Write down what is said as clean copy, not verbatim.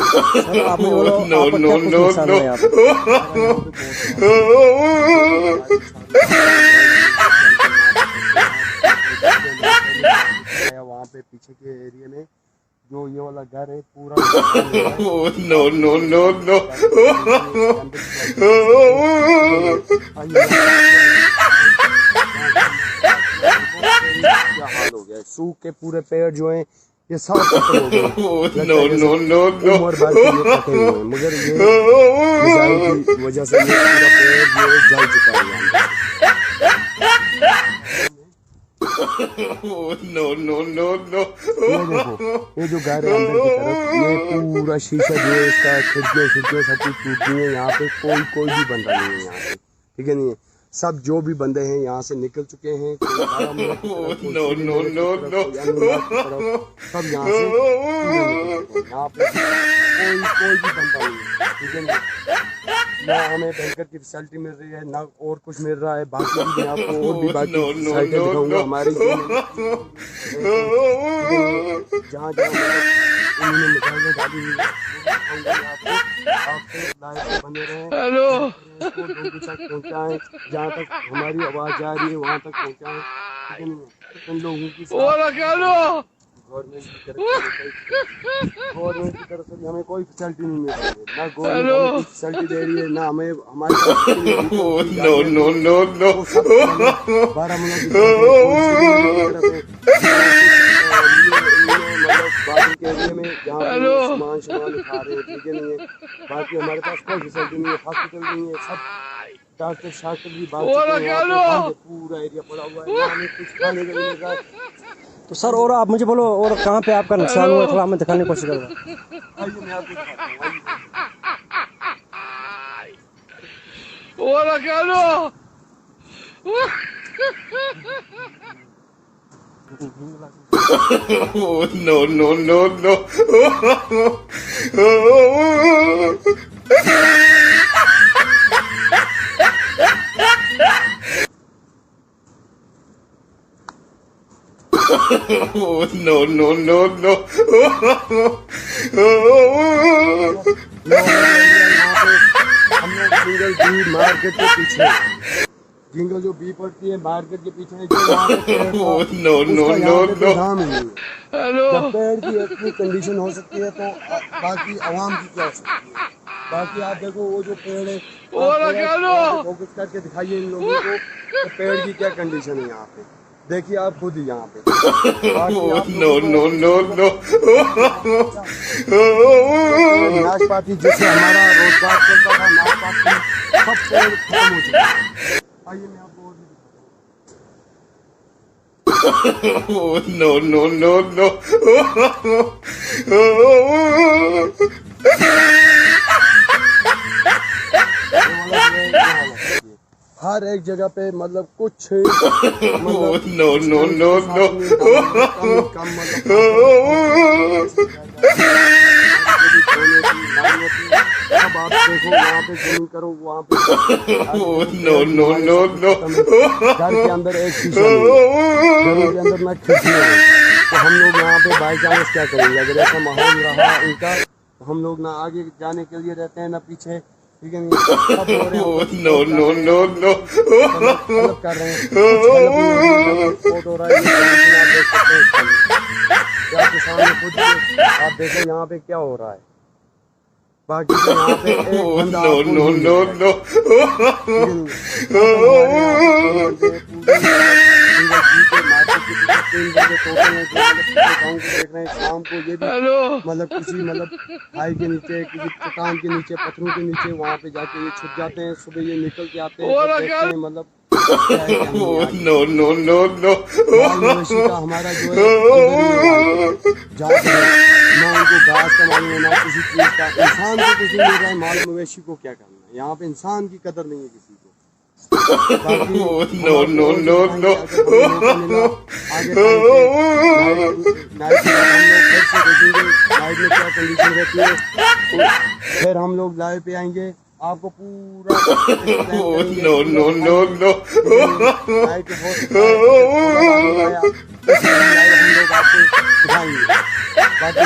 Sir आप मुझे बोलो आपका क्या कुछ नुकसान हुआ यहाँ पे? वहाँ पे पीछे के एरिया में जो ये वाला घर है पूरा नो नो नो नो क्या हाल हो गया। सूख के पूरे पेड़ जो हैं ये सब खत्म हो गए। नो नो नो नो मगर ये मिसाइल की वजह से ये पूरा पेड़ ये जल चुका है। नो नो नो नो ये देखो ये जो घर है अंदर की तरफ ये पूरा शीशा जो है इसका खिड़कियाँ सब कुछ टूट गई है। यहाँ पे कोई भी बंदा नहीं है यहाँ पे, ठीक है नहीं है। सब जो भी बंदे हैं यहाँ से निकल चुके हैं। नो नो नो नो सब यहाँ से यहाँ पे कोई भी बंदा नहीं है, ठीक है नहीं। ना हमें बैंकर की फैसिलिटी मिल रही है ना और कुछ मिल रहा है। बाकी भी आपको और भी बाकी साइटें दिखाऊंगा हमारी जहाँ उन्होंने मिसाइलें डाली हुई आपको बने रहे। हेलो पहुँचाएं जहाँ तक हमारी आवाज़ जा रही है वहाँ तक पहुँचाएं, ठीक है। इन लोगों की गवर्नमेंट की तरफ से हमें कोई फैसिलिटी नहीं मिल रही है। ना गवर्नमेंट फैसिलिटी दे रही है ना हमें हमारे नो नो नो नो 12 बादल के एरिया में जहाँ सामान उठा रहे हैं, ठीक है नहीं है। बाकी हमारे पास कोई फैसिलिटी नहीं है, हॉस्पिटल नहीं है, सब डॉक्टर भी बात पूरा एरिया पड़ा हुआ है, हमें कुछ खाने का नहीं मिल रहा है। तो सर और आप मुझे बोलो और कहाँ पे आपका नुकसान हुआ, थोड़ा हमें दिखाने की कोशिश करो। No no no no no no no no market के पीछे जिंगल जो बी पड़ती है मार्केट के पीछे नो नो नो नो पेड़ की इतनी कंडीशन हो सकती है तो बाकी आवाम की क्या हो सकती है। बाकी आप देखो वो जो पेड़ है फोकस करके दिखाइए इन लोगों को तो पेड़ की क्या कंडीशन है यहाँ पे, देखिए आप खुद ही यहाँ पे। नो नो नो नो नाशपाती जिससे हमारा रोजगार चलता था, नाशपाती सब पेड़ खत्म हो चुके हैं। आइए मैं आपको और भी नो नो नो नो हर एक जगह पे मतलब कुछ नो नो नो नो कम अब आप देखो वहाँ पे जमीन करो वहाँ पे नो नो नो नो घर के अंदर एक शीशा घरों के अंदर ना खिड़की है तो हम लोग यहाँ पे बाई चांस क्या करेंगे। अगर ऐसा माहौल रहा उनका तो हम लोग ना आगे जाने के लिए रहते हैं ना पीछे, ठीक है नहीं। नो नो नो नो कर रहे हैं फोटो आपके सामने खुद आप देखो यहाँ पे क्या हो रहा है। बाकी तो यहाँ पे एक बंदा नो नो नो शाम को ये भी मतलब किसी खाई के नीचे किसी चट्टान के नीचे पत्थरों के नीचे वहाँ पे जाके ये छुप जाते हैं। सुबह ये निकल के आते हैं मतलब नो नो नो नो का हमारा जो है ना उनको घास का मालूम है ना किसी चीज का। इंसान को कुछ नहीं मिल रहा है, माल मवेशी को क्या करना है। यहाँ पे इंसान की कदर नहीं है किसी को। नो नो नो नो क्या कंडीशन रहती है फिर हम लोग लाइव पे आएंगे आपको पूरा no no no no live हो सकता है हम लोग आपको दिखाएंगे। बाकी